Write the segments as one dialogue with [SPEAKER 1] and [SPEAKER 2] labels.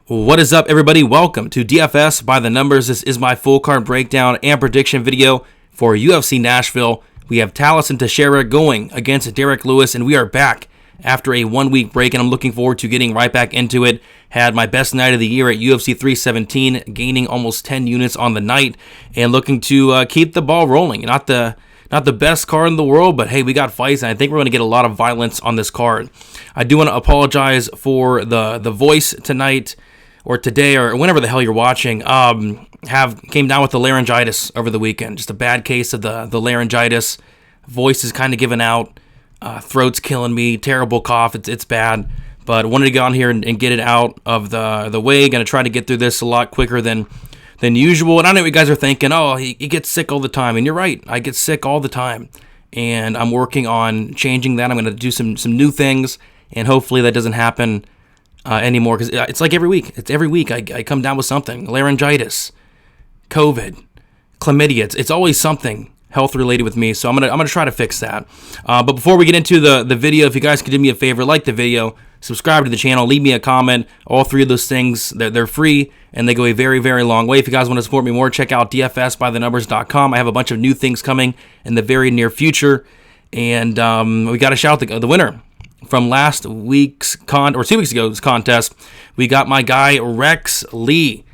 [SPEAKER 1] What is up, everybody? Welcome to DFS by the Numbers. This is my full card breakdown and prediction video for UFC Nashville. We have Tallison Teixeira going against Derrick Lewis, and we are back after a 1 week break, and I'm looking forward to getting right back into it. Had my best night of the year at UFC 317, gaining almost 10 units on the night, and looking to keep the ball rolling. Not the best card in the world, but hey, we got fights, and I think we're going to get a lot of violence on this card. I do want to apologize for the voice tonight, or today, or whenever the hell you're watching. Came down with the laryngitis over the weekend. Just a bad case of the laryngitis. Voice is kind of giving out. Throat's killing me. Terrible cough. It's bad. But wanted to get on here and get it out of the way. Going to try to get through this a lot quicker than usual. And I know what you guys are thinking. Oh, he gets sick all the time. And you're right. I get sick all the time. And I'm working on changing that. I'm going to do some new things. And hopefully that doesn't happen anymore, because it's like every week. It's every week I come down with something. Laryngitis, COVID, chlamydia. It's always something health related with me. So I'm gonna try to fix that. But before we get into the video, if you guys could do me a favor, like the video, subscribe to the channel, leave me a comment. All three of those things, they're free and they go a very, very long way. If you guys want to support me more, check out dfsbythenumbers.com. I have a bunch of new things coming in the very near future, and we got to shout the winner from last week's 2 weeks ago's contest. We got my guy Rex Lee.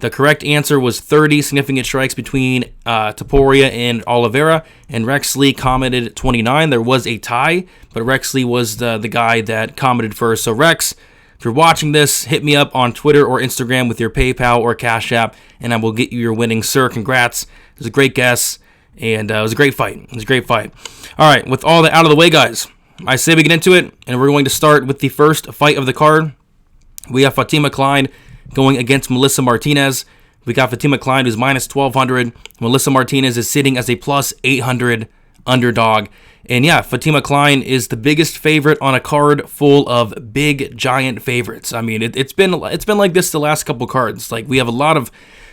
[SPEAKER 1] The correct answer was 30 significant strikes between Topuria and Oliveira, and Rex Lee commented 29. There was a tie, but Rex Lee was the guy that commented first. So Rex, if you're watching this, hit me up on Twitter or Instagram with your PayPal or Cash App, and I will get you your winning, sir. Congrats. It was a great guess, and it was a great fight. All right, with all that out of the way, guys, I say we get into it, and we're going to start with the first fight of the card. We have Fatima Kline going against Melissa Martinez. We got Fatima Kline, who's minus 1,200. Melissa Martinez is sitting as a plus 800 underdog. And yeah, Fatima Kline is the biggest favorite on a card full of big, giant favorites. I mean, it's been like this the last couple cards. Like, we have a lot of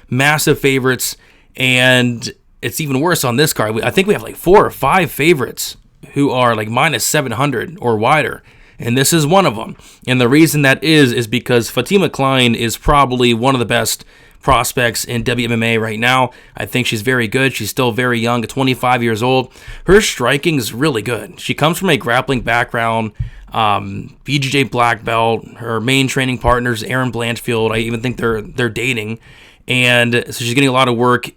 [SPEAKER 1] massive favorites, and it's even worse on this card. I think we have like 4 or 5 favorites who are like minus 700 or wider, and this is one of them. And the reason that is because Fatima Kline is probably one of the best prospects in WMMA right now. I think she's very good. She's still very young, at 25 years old. Her striking is really good. She comes from a grappling background, BJJ black belt. Her main training partner is Erin Blanchfield. I even think they're dating. And so she's getting a lot of work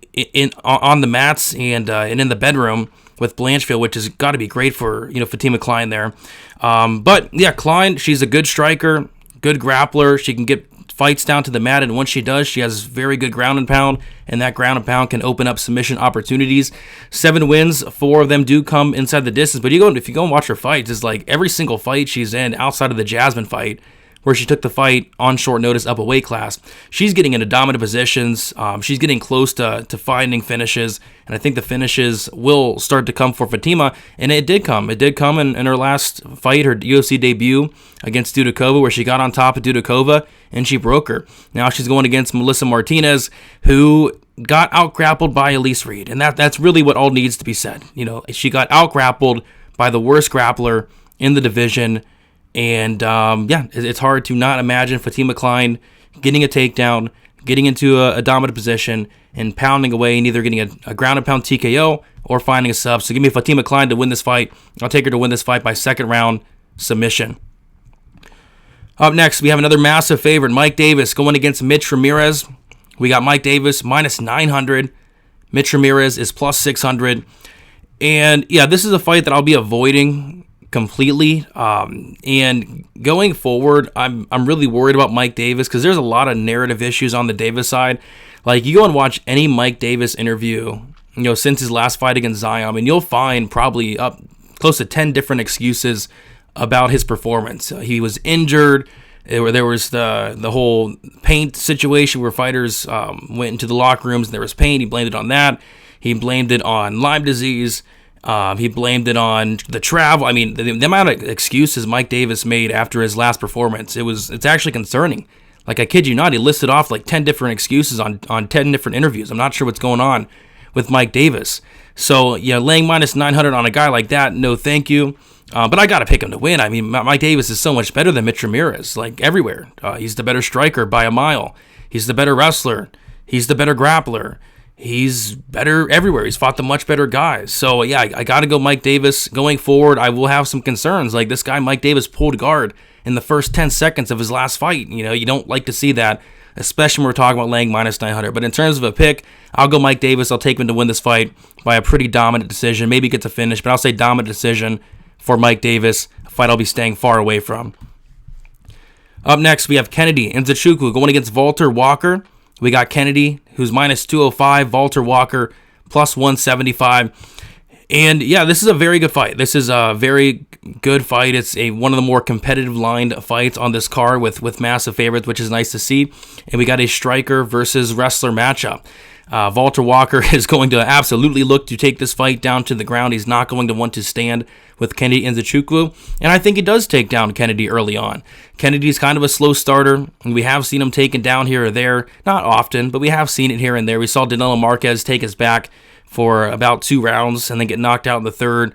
[SPEAKER 1] on the mats and in the bedroom with Blanchfield, which has got to be great for Fatima Kline there. But yeah, Kline, she's a good striker, good grappler. She can get fights down to the mat, and once she does, she has very good ground and pound, and that ground and pound can open up submission opportunities. 7 wins, 4 of them do come inside the distance. But if you go and watch her fights, it's like every single fight she's in, outside of the Jasmine fight, where she took the fight on short notice up a weight class, she's getting into dominant positions. She's getting close to finding finishes, and I think the finishes will start to come for Fatima, and it did come. It did come in her last fight, her UFC debut against Dudakova, where she got on top of Dudakova, and she broke her. Now she's going against Melissa Martinez, who got out-grappled by Elise Reed, and that's really what all needs to be said. She got out-grappled by the worst grappler in the division. And yeah, it's hard to not imagine Fatima Kline getting a takedown, getting into a dominant position, and pounding away, and either getting a ground and pound TKO or finding a sub. So give me Fatima Kline to win this fight. I'll take her to win this fight by second round submission. Up next, we have another massive favorite, Mike Davis, going against Mitch Ramirez. We got Mike Davis minus 900. Mitch Ramirez is plus 600. And yeah, this is a fight that I'll be avoiding completely, and going forward, I'm really worried about Mike Davis, because there's a lot of narrative issues on the Davis side. Like, you go and watch any Mike Davis interview, since his last fight against Zion, and you'll find probably up close to 10 different excuses about his performance. He was injured. There was the whole paint situation where fighters went into the locker rooms and there was paint. He blamed it on that. He blamed it on Lyme disease. He blamed it on the travel. I mean, the amount of excuses Mike Davis made after his last performance, it's actually concerning. Like, I kid you not, he listed off like 10 different excuses on 10 different interviews. I'm not sure what's going on with Mike Davis. So, yeah, laying minus 900 on a guy like that, no thank you. But I got to pick him to win. I mean, Mike Davis is so much better than Mitch Ramirez, like everywhere. He's the better striker by a mile. He's the better wrestler. He's the better grappler. He's better everywhere. He's fought the much better guys. So, yeah, I got to go Mike Davis. Going forward, I will have some concerns. Like, this guy, Mike Davis, pulled guard in the first 10 seconds of his last fight. You know, you don't like to see that, especially when we're talking about laying minus 900. But in terms of a pick, I'll go Mike Davis. I'll take him to win this fight by a pretty dominant decision. Maybe get to finish, but I'll say dominant decision for Mike Davis, a fight I'll be staying far away from. Up next, we have Kennedy Nzechukwu going against Valter Walker. We got Kennedy, who's minus 205, Valter Walker, plus 175. And yeah, this is a very good fight. This is a very good fight. It's one of the more competitive lined fights on this card with massive favorites, which is nice to see. And we got a striker versus wrestler matchup. Valter Walker is going to absolutely look to take this fight down to the ground. He's not going to want to stand with Kennedy Nzechukwu, and I think he does take down Kennedy early on. Kennedy's kind of a slow starter, and we have seen him taken down here or there. Not often, but we have seen it here and there. We saw Danilo Marquez take his back for about 2 rounds and then get knocked out in the third.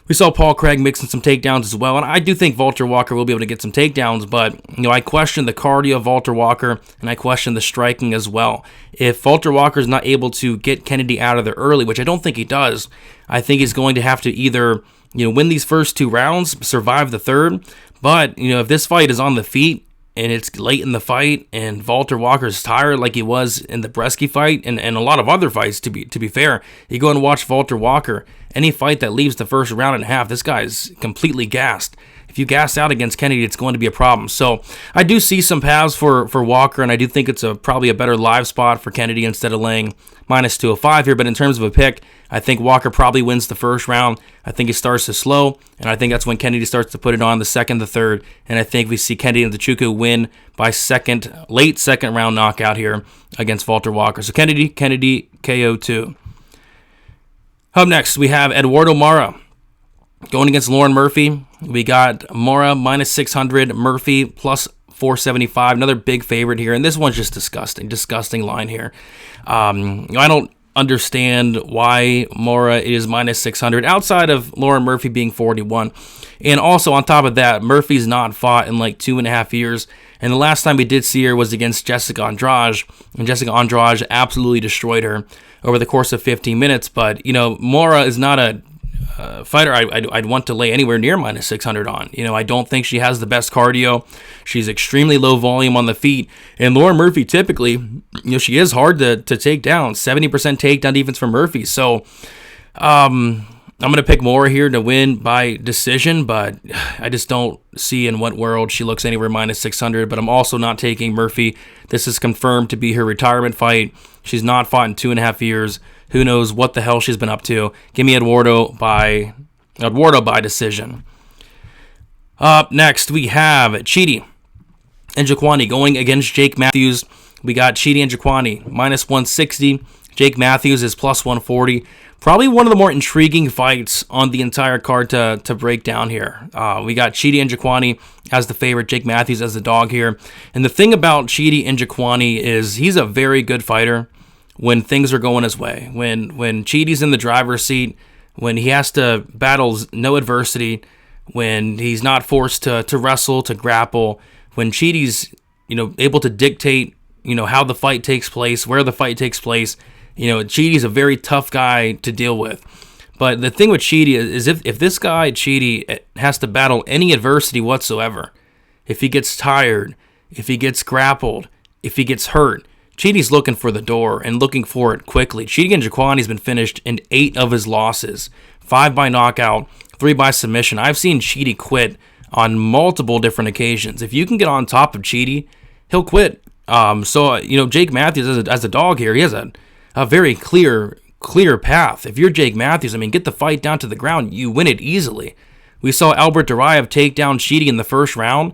[SPEAKER 1] We saw Paul Craig mixing some takedowns as well, and I do think Valter Walker will be able to get some takedowns, but I question the cardio of Valter Walker, and I question the striking as well. If Valter Walker is not able to get Kennedy out of there early, which I don't think he does, I think he's going to have to either win these first 2 rounds, survive the third, but if this fight is on the feet, and it's late in the fight, and Valter Walker's tired like he was in the Bresky fight, and a lot of other fights, to be fair. You go and watch Valter Walker, any fight that leaves the first round and a half, this guy's completely gassed. If you gas out against Kennedy, it's going to be a problem. So I do see some paths for Walker, and I do think it's probably a better live spot for Kennedy instead of laying minus 205 here. But in terms of a pick, I think Walker probably wins the first round. I think he starts to slow, and I think that's when Kennedy starts to put it on the second, the third, and I think we see Kennedy and Nzechukwu win by late second round knockout here against Valter Walker. So Kennedy KO2. Up next, we have Eduarda Moura going against Lauren Murphy. We got Moura minus 600, Murphy plus 475. Another big favorite here, and this one's just disgusting line here. I don't understand why Moura is minus 600 outside of Lauren Murphy being 41. And also on top of that, Murphy's not fought in like 2.5 years. And the last time we did see her was against Jessica Andrade, and Jessica Andrade absolutely destroyed her over the course of 15 minutes. But, Moura is not a fighter I'd want to lay anywhere near minus 600 on. I don't think she has the best cardio. She's extremely low volume on the feet. And Lauren Murphy typically, she is hard to take down. 70% takedown defense for Murphy. So I'm going to pick Moura here to win by decision, but I just don't see in what world she looks anywhere minus 600. But I'm also not taking Murphy. This is confirmed to be her retirement fight. She's not fought in 2.5 years. Who knows what the hell she's been up to. Give me Eduarda by decision. Up next, we have Chidi Njokuani going against Jake Matthews. We got Chidi Njokuani minus 160. Jake Matthews is plus 140. Probably one of the more intriguing fights on the entire card to break down here. We got Chidi Njokuani as the favorite, Jake Matthews as the dog here. And the thing about Chidi Njokuani is he's a very good fighter when things are going his way. When Chidi's in the driver's seat, when he has to battle no adversity, when he's not forced to wrestle, to grapple, when Chidi's able to dictate how the fight takes place, where the fight takes place. Chidi's a very tough guy to deal with. But the thing with Chidi is if this guy, Chidi, has to battle any adversity whatsoever, if he gets tired, if he gets grappled, if he gets hurt, Chidi's looking for the door and looking for it quickly. Chidi Njokuani's been finished in 8 of his losses, 5 by knockout, 3 by submission. I've seen Chidi quit on multiple different occasions. If you can get on top of Chidi, he'll quit. So Jake Matthews as a dog here, he has a very clear path. If you're Jake Matthews, get the fight down to the ground, you win it easily. We saw Albert Duraev take down Chidi in the first round,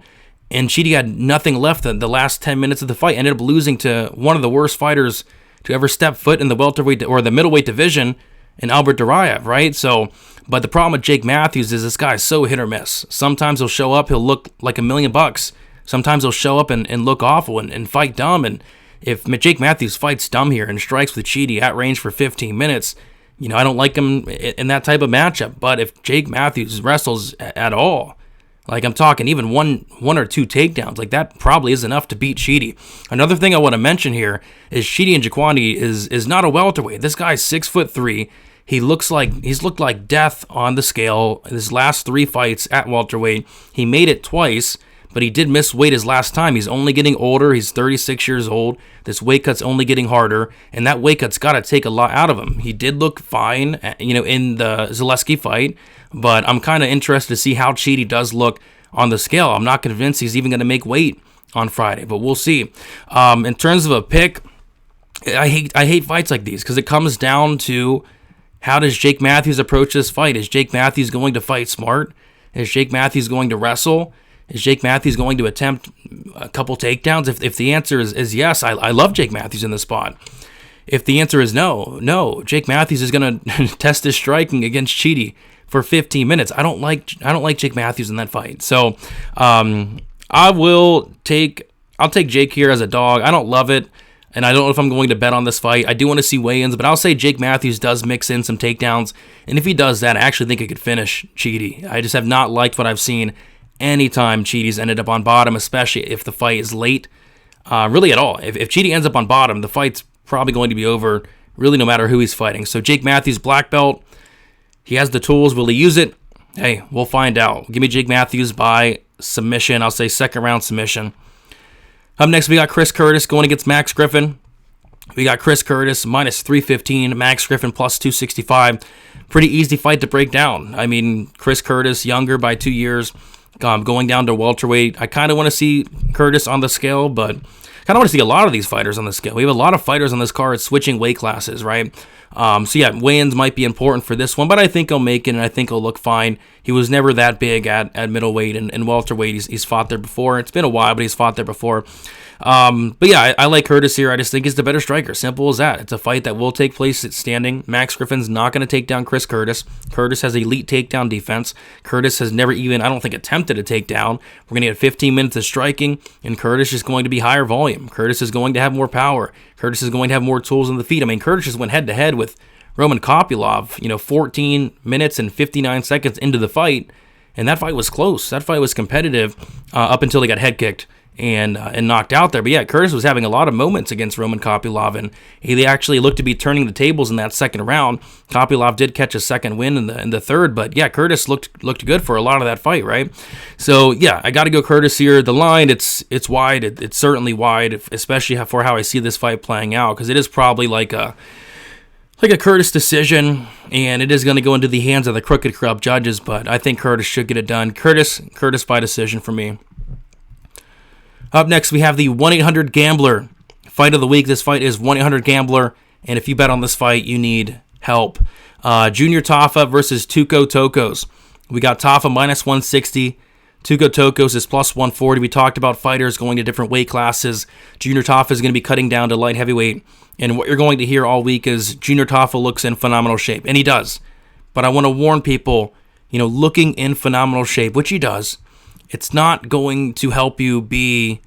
[SPEAKER 1] and Chidi had nothing left in the last 10 minutes of the fight. Ended up losing to one of the worst fighters to ever step foot in the welterweight or the middleweight division, in Albert Duraev, right? So, but the problem with Jake Matthews is this guy's so hit or miss. Sometimes he'll show up, he'll look like $1 million. Sometimes he'll show up and look awful and fight dumb. And if Jake Matthews fights dumb here and strikes with Chidi at range for 15 minutes, I don't like him in that type of matchup. But if Jake Matthews wrestles at all, like I'm talking even one or two takedowns, like that probably is enough to beat Chidi. Another thing I want to mention here is Chidi Njokuani is not a welterweight. This guy's 6'3". He's looked like death on the scale. His last 3 fights at welterweight, he made it twice, but he did miss weight his last time. He's only getting older. He's 36 years old. This weight cut's only getting harder, and that weight cut's got to take a lot out of him. He did look fine, in the Zaleski fight, but I'm kind of interested to see how Chidi does look on the scale. I'm not convinced he's even going to make weight on Friday, but we'll see. In terms of a pick, I hate fights like these because it comes down to how does Jake Matthews approach this fight? Is Jake Matthews going to fight smart? Is Jake Matthews going to wrestle? Is Jake Matthews going to attempt a couple takedowns? If the answer is yes, I love Jake Matthews in this spot. If the answer is no, Jake Matthews is going to test his striking against Chidi for 15 minutes. I don't like Jake Matthews in that fight. So I'll take Jake here as a dog. I don't love it, and I don't know if I'm going to bet on this fight. I do want to see weigh-ins, but I'll say Jake Matthews does mix in some takedowns, and if he does that, I actually think he could finish Chidi. I just have not liked what I've seen anytime Chidi's ended up on bottom, especially if the fight is late, really at all. If Chidi ends up on bottom, the fight's probably going to be over, really no matter who he's fighting. So Jake Matthews, black belt, he has the tools. Will he use it? Hey, we'll find out. Give me Jake Matthews by submission. I'll say second round submission. Up next, we got Chris Curtis going against Max Griffin. We got Chris Curtis minus 315, Max Griffin plus 265. Pretty easy fight to break down. I mean, Chris Curtis, younger by 2 years, going down to welterweight. I kind of want to see Curtis on the scale, but kind of want to see a lot of these fighters on the scale. We have a lot of fighters on this card switching weight classes, right? So yeah, weigh-ins might be important for this one, but I think he'll make it, and I think he'll look fine. He was never that big at middleweight and welterweight. He's fought there before. It's been a while, but he's fought there before. But yeah, I like Curtis here. I just think he's the better striker. Simple as that. It's a fight that will take place at standing. Max Griffin's not going to take down Chris Curtis. Curtis has elite takedown defense. Curtis has never even, I don't think, attempted a takedown. We're going to get 15 minutes of striking, and Curtis is going to be higher volume. Curtis is going to have more power. Curtis is going to have more tools in the feet. I mean, Curtis just went head-to-head with Roman Kopylov, 14 minutes and 59 seconds into the fight, and that fight was close. That fight was competitive up until he got head kicked and knocked out there. But yeah, Curtis was having a lot of moments against Roman Kopylov, and he actually looked to be turning the tables in that second round. Kopylov did catch a second win in the third, but yeah, Curtis looked good for a lot of that fight, right? So yeah, I got to go Curtis here. The line, it's wide. It's certainly wide, especially for how I see this fight playing out, because it is probably like a Curtis decision, and it is going to go into the hands of the Crooked Club judges, but I think Curtis should get it done. Curtis by decision for me. Up next, we have the 1-800-GAMBLER fight of the week. This fight is 1-800-GAMBLER, and if you bet on this fight, you need help. Junior Tafa versus Tuco Tokkos. We got Tafa minus 160. Tuco Tokkos is plus 140. We talked about fighters going to different weight classes. Junior Tafa is going to be cutting down to light heavyweight. And what you're going to hear all week is Junior Tafa looks in phenomenal shape. And he does. But I want to warn people, looking in phenomenal shape, which he does, it's not going to help you be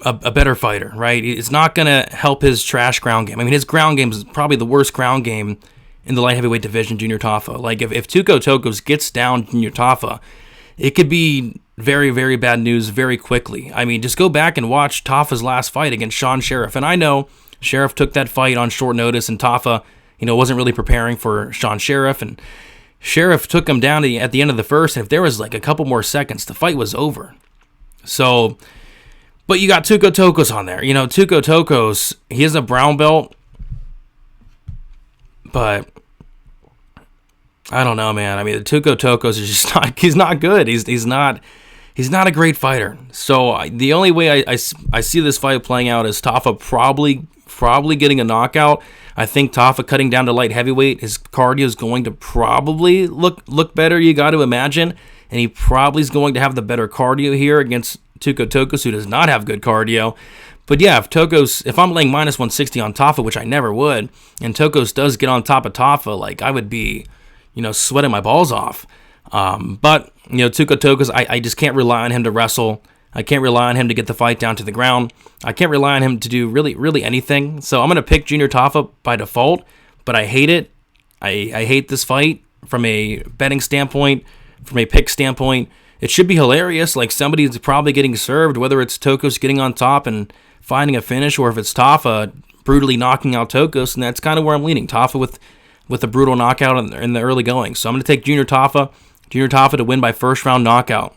[SPEAKER 1] a better fighter, right? It's not going to help his trash ground game. I mean, his ground game is probably the worst ground game in the light heavyweight division, Junior Tafa. Like, if Tuco Tokkos gets down Junior Tafa, it could be very, very bad news very quickly. I mean, just go back and watch Tafa's last fight against Sean Sheriff. And I know Sheriff took that fight on short notice, and Tafa, wasn't really preparing for Sean Sheriff. And Sheriff took him down at the end of the first, and if there was like a couple more seconds, the fight was over. So, but you got Tuco Tokkos on there. Tuco Tokkos, he is a brown belt, but I don't know, man. I mean, the Tuco Tokkos is just he's not good. He's not a great fighter. So the only way I see this fight playing out is Tafa probably getting a knockout. I think Tafa cutting down to light heavyweight, his cardio is going to probably look better, you got to imagine. And he probably is going to have the better cardio here against Tuco Tokkos, who does not have good cardio. But yeah, if I'm laying minus 160 on Tafa, which I never would, and Tokkos does get on top of Tafa, like I would be, sweating my balls off. But, Tuco Tokkos, I just can't rely on him to wrestle. I can't rely on him to get the fight down to the ground. I can't rely on him to do really, really anything. So I'm going to pick Junior Tafa by default, but I hate it. I hate this fight from a betting standpoint, from a pick standpoint. It should be hilarious. Like, somebody's probably getting served, whether it's Tokkos getting on top and finding a finish, or if it's Tafa brutally knocking out Tokkos, and that's kind of where I'm leaning. Tafa with a brutal knockout in the early going. So I'm going to take Junior Tafa to win by first round knockout.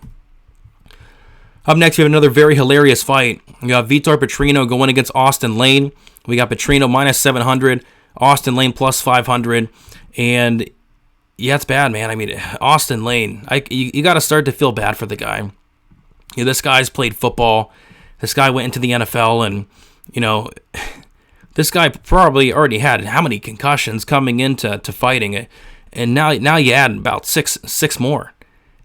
[SPEAKER 1] Up next, we have another very hilarious fight. We got Vitor Petrino going against Austen Lane. We got Petrino minus 700, Austen Lane plus 500, and yeah, it's bad, man. I mean, Austen Lane, you got to start to feel bad for the guy. You know, this guy's played football. This guy went into the NFL, and, you know, this guy probably already had how many concussions coming into fighting, and now you add about six more.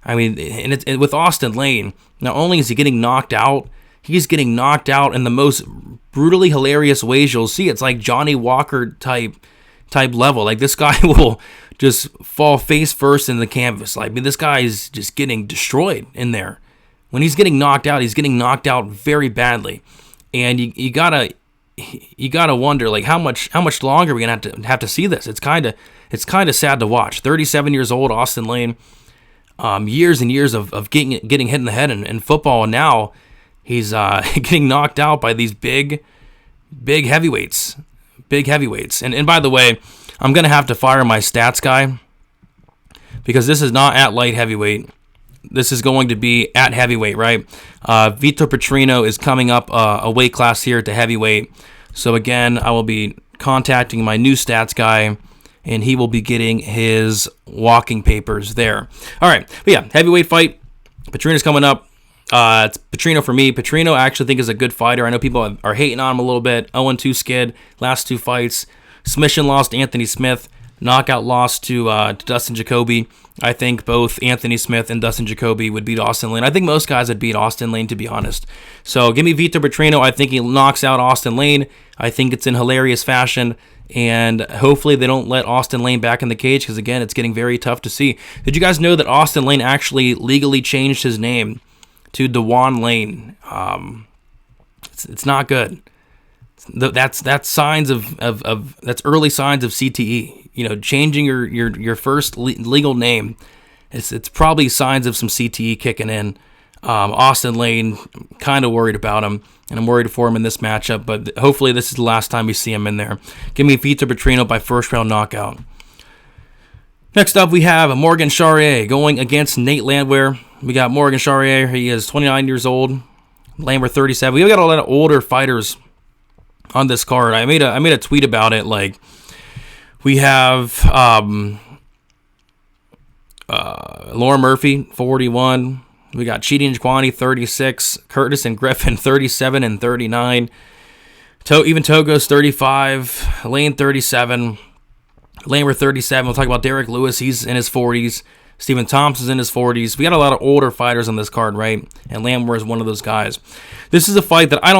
[SPEAKER 1] I mean, and with Austen Lane, not only is he getting knocked out, he's getting knocked out in the most brutally hilarious ways you'll see. It's like Johnny Walker type level. Like, this guy will just fall face first in the canvas. Like, I mean, this guy is just getting destroyed in there. When he's getting knocked out very badly. And you gotta wonder, like, how much longer are we gonna have to see this? It's kind of sad to watch. 37 years old, Austen Lane, years and years of getting hit in the head in football, and now he's getting knocked out by these big heavyweights. And by the way, I'm going to have to fire my stats guy, because this is not at light heavyweight. This is going to be at heavyweight, right? Vitor Petrino is coming up a weight class here to heavyweight. So again, I will be contacting my new stats guy, and he will be getting his walking papers there. All right, but yeah, heavyweight fight. Petrino's coming up. It's Petrino for me. Petrino, I actually think, is a good fighter. I know people are hating on him a little bit. 0-2 skid, last 2 fights. Submission loss to Anthony Smith. Knockout loss to Dustin Jacoby. I think both Anthony Smith and Dustin Jacoby would beat Austen Lane. I think most guys would beat Austen Lane, to be honest. So give me Vitor Petrino. I think he knocks out Austen Lane. I think it's in hilarious fashion. And hopefully they don't let Austen Lane back in the cage, because, again, it's getting very tough to see. Did you guys know that Austen Lane actually legally changed his name to Dewan Lane? It's not good. That's signs of that's early signs of CTE. You know, changing your first legal name, it's probably signs of some CTE kicking in. Austen Lane, kind of worried about him, and I'm worried for him in this matchup. But hopefully this is the last time we see him in there. Give me Vitor Petrino by first round knockout. Next up, we have Morgan Charriere going against Nate Landwehr. We got Morgan Charriere. He is 29 years old. Landwehr 37. We got a lot of older fighters on this card. I made a tweet about it. Like, we have Laura Murphy 41. We got Chidi and Njokuani 36. Curtis and Griffin 37 and 39. Even Tokkos 35. Lane 37. Landwehr 37. We'll talk about Derrick Lewis. He's in his 40s. Stephen Thompson's in his 40s. We got a lot of older fighters on this card, right? And Landwehr is one of those guys. This is a fight that I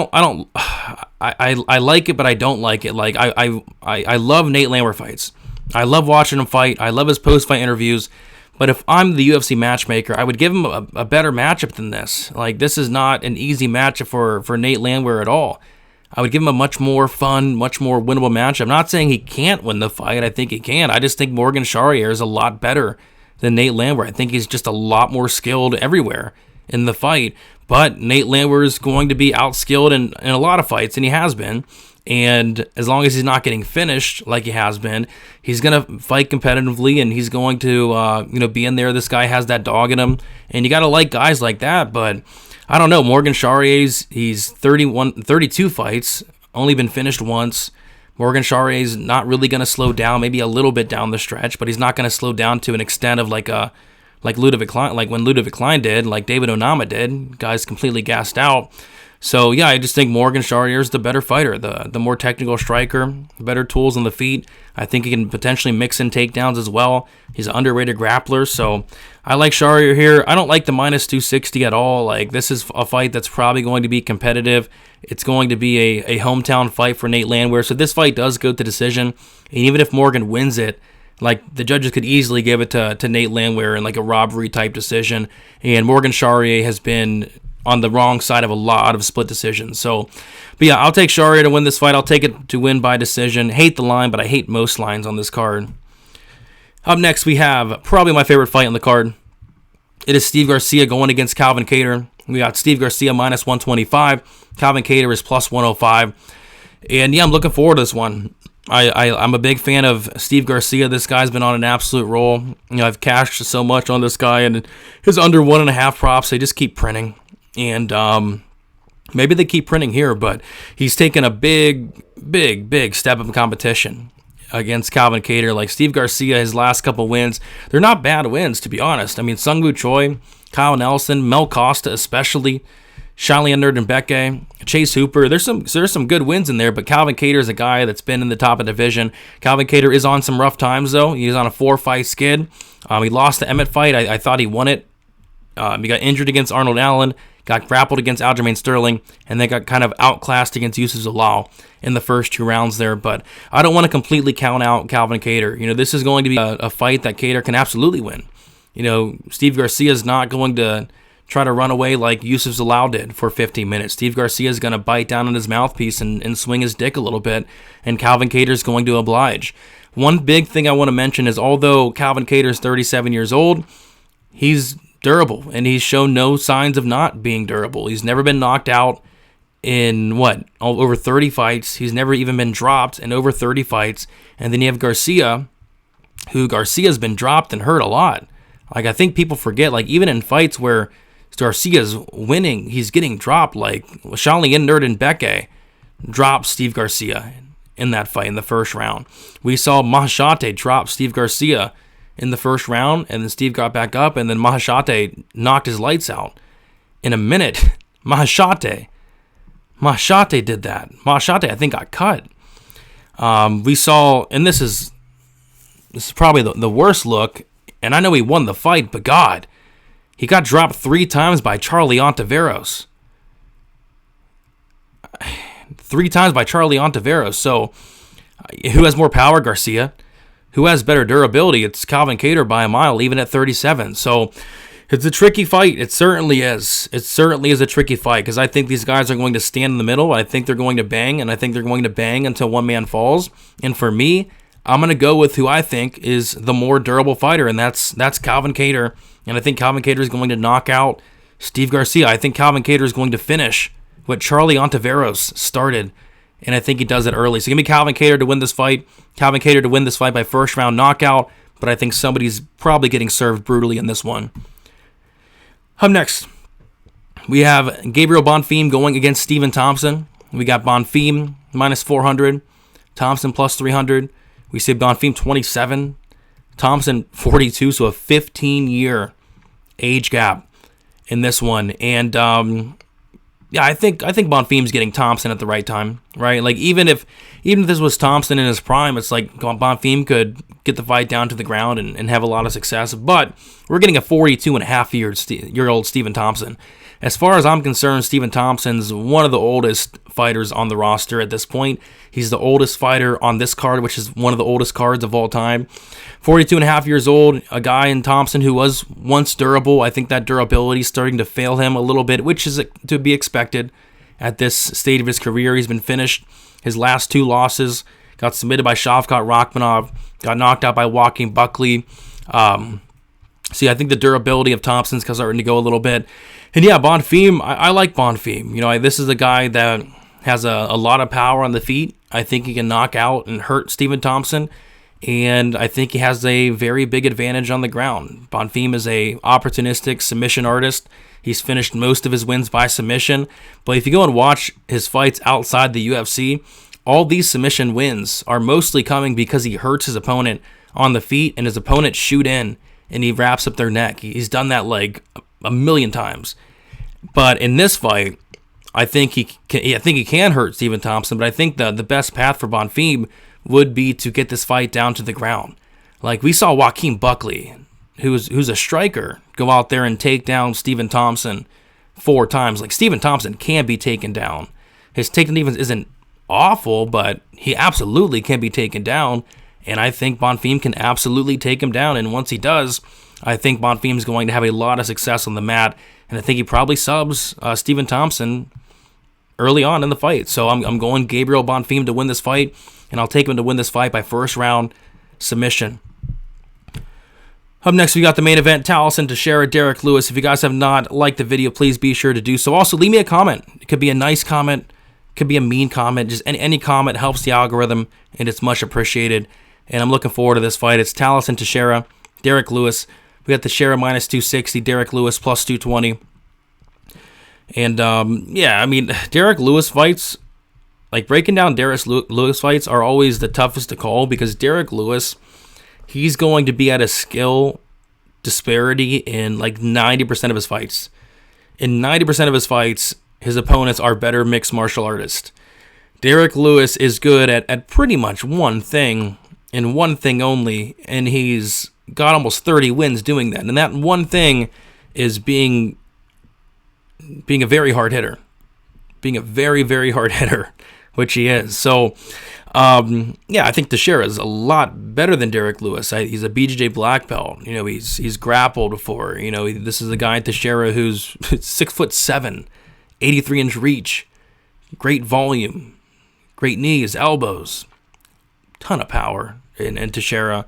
[SPEAKER 1] like it, but I don't like it. Like, I love Nate Landwehr fights. I love watching him fight. I love his post-fight interviews. But if I'm the UFC matchmaker, I would give him a better matchup than this. Like, this is not an easy matchup for Nate Landwehr at all. I would give him a much more fun, much more winnable matchup. I'm not saying he can't win the fight. I think he can. I just think Morgan Charriere is a lot better than Nate Landwehr. I think he's just a lot more skilled everywhere in the fight. But Nate Landwehr is going to be outskilled in a lot of fights, and he has been. And as long as he's not getting finished like he has been, he's going to fight competitively, and he's going to be in there. This guy has that dog in him, and you got to like guys like that. But I don't know. Morgan Charriere's, he's 32 fights, only been finished once. Morgan Charriere's not really going to slow down, maybe a little bit down the stretch, but he's not going to slow down to an extent of like Ludovic Kline, like when Ludovic Kline did, like David Onama did. Guys completely gassed out. So yeah, I just think Morgan Charriere is the better fighter, the more technical striker, better tools on the feet. I think he can potentially mix in takedowns as well. He's an underrated grappler, so I like Charriere here. I don't like the minus 260 at all. Like, this is a fight that's probably going to be competitive. It's going to be a hometown fight for Nate Landwehr. So this fight does go to decision, and even if Morgan wins it, like, the judges could easily give it to Nate Landwehr in like a robbery type decision. And Morgan Charriere has been on the wrong side of a lot of split decisions. So, but yeah, I'll take Charriere to win this fight. I'll take it to win by decision. Hate the line, but I hate most lines on this card. Up next, we have probably my favorite fight on the card. It is Steve Garcia going against Calvin Kattar. We got Steve Garcia minus 125. Calvin Kattar is plus 105. And yeah, I'm looking forward to this one. I'm a big fan of Steve Garcia. This guy's been on an absolute roll. You know, I've cashed so much on this guy, and his under 1.5 props, they just keep printing. And maybe they keep printing here, but he's taken a big step up in competition against Calvin Kattar. Like Steve Garcia, his last couple wins, they're not bad wins, to be honest. I mean, Sungwoo Choi, Kyle Nelson, Mel Costa especially, Charriere and Becke, Chase Hooper. There's some good wins in there, but Calvin Kattar is a guy that's been in the top of the division. Calvin Kattar is on some rough times, though. He's on a 4-fight skid. He lost the Emmett fight. I thought he won it. He got injured against Arnold Allen, got grappled against Aljamain Sterling, and then got kind of outclassed against Yusuf Zalal in the first 2 rounds there. But I don't want to completely count out Calvin Kattar. You know, this is going to be a fight that Kattar can absolutely win. You know, Steve Garcia is not going to try to run away like Yusuf Zalal did for 15 minutes. Steve Garcia is going to bite down on his mouthpiece and swing his dick a little bit, and Calvin Kattar is going to oblige. One big thing I want to mention is although Calvin Kattar is 37 years old, he's durable, and he's shown no signs of not being durable. He's never been knocked out in, over 30 fights. He's never even been dropped in over 30 fights. And then you have Garcia, who Garcia's been dropped and hurt a lot. Like, I think people forget, like, even in fights where Garcia's winning, he's getting dropped. Like, Charriere and Becke dropped Steve Garcia in that fight in the first round. We saw Maheshate drop Steve Garcia in the first round, and then Steve got back up, and then Maheshate knocked his lights out in a minute. Maheshate did that. Maheshate, I think, got cut. We saw, and this is probably the worst look, and I know he won the fight, but God, he got dropped 3 times by Charlie Ontiveros. 3 times by Charlie Ontiveros. So, who has more power? Garcia. Who has better durability? It's Calvin Kattar by a mile, even at 37. So, it's a tricky fight. It certainly is. It certainly is a tricky fight because I think these guys are going to stand in the middle. I think they're going to bang, and I think they're going to bang until one man falls. And for me, I'm going to go with who I think is the more durable fighter, and that's Calvin Kattar. And I think Calvin Kattar is going to knock out Steve Garcia. I think Calvin Kattar is going to finish what Charlie Ontiveros started, and I think he does it early. So give me Calvin Kattar to win this fight. Calvin Kattar to win this fight by first round knockout, but I think somebody's probably getting served brutally in this one. Up next, we have Gabriel Bonfim going against Stephen Thompson. We got Bonfim minus 400, Thompson plus 300. We see Bonfim 27, Thompson 42, so a 15-year age gap in this one. And I think Bonfim's getting Thompson at the right time, right? Like even if this was Thompson in his prime, it's like Bonfim could get the fight down to the ground and have a lot of success. But we're getting a 42.5-year-old Stephen Thompson. As far as I'm concerned, Stephen Thompson's one of the oldest fighters on the roster at this point. He's the oldest fighter on this card, which is one of the oldest cards of all time. 42.5 years old, a guy in Thompson who was once durable. I think that durability is starting to fail him a little bit, which is to be expected at this stage of his career. He's been finished. His last 2 losses got submitted by Shavkat Rakhmonov, got knocked out by Joaquin Buckley. See, I think the durability of Thompson's starting to go a little bit. And yeah, Bonfim, I like Bonfim. You know, this is a guy that has a lot of power on the feet. I think he can knock out and hurt Stephen Thompson. And I think he has a very big advantage on the ground. Bonfim is a opportunistic submission artist. He's finished most of his wins by submission. But if you go and watch his fights outside the UFC, all these submission wins are mostly coming because he hurts his opponent on the feet and his opponent shoot in and he wraps up their neck. He's done that like a million times. But in this fight, I think he can hurt Stephen Thompson, but I think the best path for Bonfim would be to get this fight down to the ground. Like we saw Joaquin Buckley, who's a striker, go out there and take down Stephen Thompson 4 times. Like Stephen Thompson can be taken down. His takedown defense isn't awful, but he absolutely can be taken down. And I think Bonfim can absolutely take him down. And once he does, I think Bonfim's going to have a lot of success on the mat. and I think he probably subs Stephen Thompson early on in the fight. So I'm going Gabriel Bonfim to win this fight, and I'll take him to win this fight by first round submission. Up next, we got the main event, Tallison Teixeira, Derrick Lewis. If you guys have not liked the video, please be sure to do so. Also, leave me a comment. It could be a nice comment, could be a mean comment. Just any comment helps the algorithm, and it's much appreciated. And I'm looking forward to this fight. It's Tallison Teixeira, Derrick Lewis. We got Teixeira minus 260, Derrick Lewis plus 220. And, yeah, I mean, Derrick Lewis fights, like breaking down Derrick Lewis fights are always the toughest to call, because Derrick Lewis, he's going to be at a skill disparity in like 90% of his fights. In 90% of his fights, his opponents are better mixed martial artists. Derrick Lewis is good at pretty much one thing and one thing only, and he's got almost 30 wins doing that. And that one thing is being a very hard hitter. Being a very, very hard hitter, which he is. So, yeah, I think Teixeira is a lot better than Derrick Lewis. He's a BJJ black belt. You know, he's grappled before. You know, this is a guy, Teixeira, who's 6'7", 83-inch reach, great volume, great knees, elbows, ton of power in Teixeira.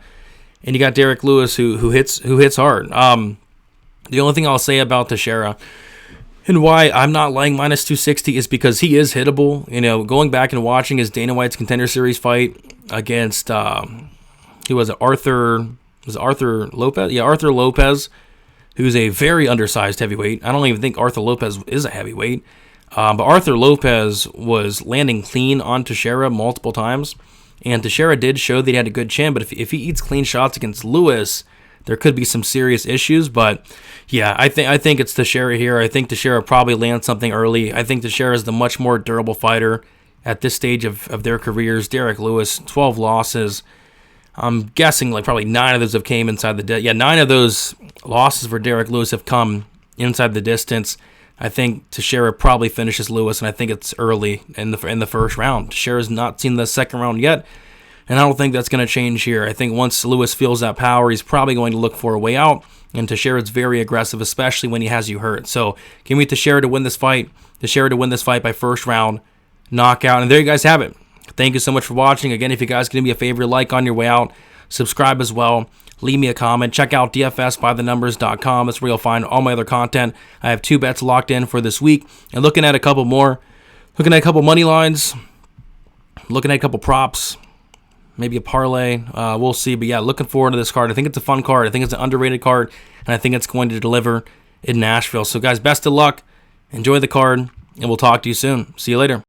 [SPEAKER 1] And you got Derrick Lewis who hits hard. The only thing I'll say about Teixeira and why I'm not laying minus 260 is because he is hittable. You know, going back and watching his Dana White's Contender Series fight against Arthur Lopez? Yeah, Arthur Lopez, who's a very undersized heavyweight. I don't even think Arthur Lopez is a heavyweight. But Arthur Lopez was landing clean on Teixeira multiple times. And Teixeira did show that he had a good chin. But if he eats clean shots against Lewis, there could be some serious issues. But yeah, I think it's Teixeira here. I think Teixeira probably lands something early. I think Teixeira is the much more durable fighter at this stage of their careers. Derrick Lewis, 12 losses. I'm guessing like probably 9 of those have came inside the 9 of those losses for Derrick Lewis have come inside the distance. I think Teixeira probably finishes Lewis, and I think it's early in the first round. Teixeira's not seen the second round yet, and I don't think that's going to change here. I think once Lewis feels that power, he's probably going to look for a way out, and Teixeira's very aggressive, especially when he has you hurt. So give me Teixeira to win this fight. Teixeira to win this fight by first round knockout. And there you guys have it. Thank you so much for watching. Again, if you guys can do me a favor, like on your way out, subscribe as well. Leave me a comment. Check out dfsbythenumbers.com. That's where you'll find all my other content. I have 2 bets locked in for this week, and looking at a couple more. Looking at a couple money lines. Looking at a couple props. Maybe a parlay. We'll see. But yeah, looking forward to this card. I think it's a fun card. I think it's an underrated card, and I think it's going to deliver in Nashville. So guys, best of luck. Enjoy the card, and we'll talk to you soon. See you later.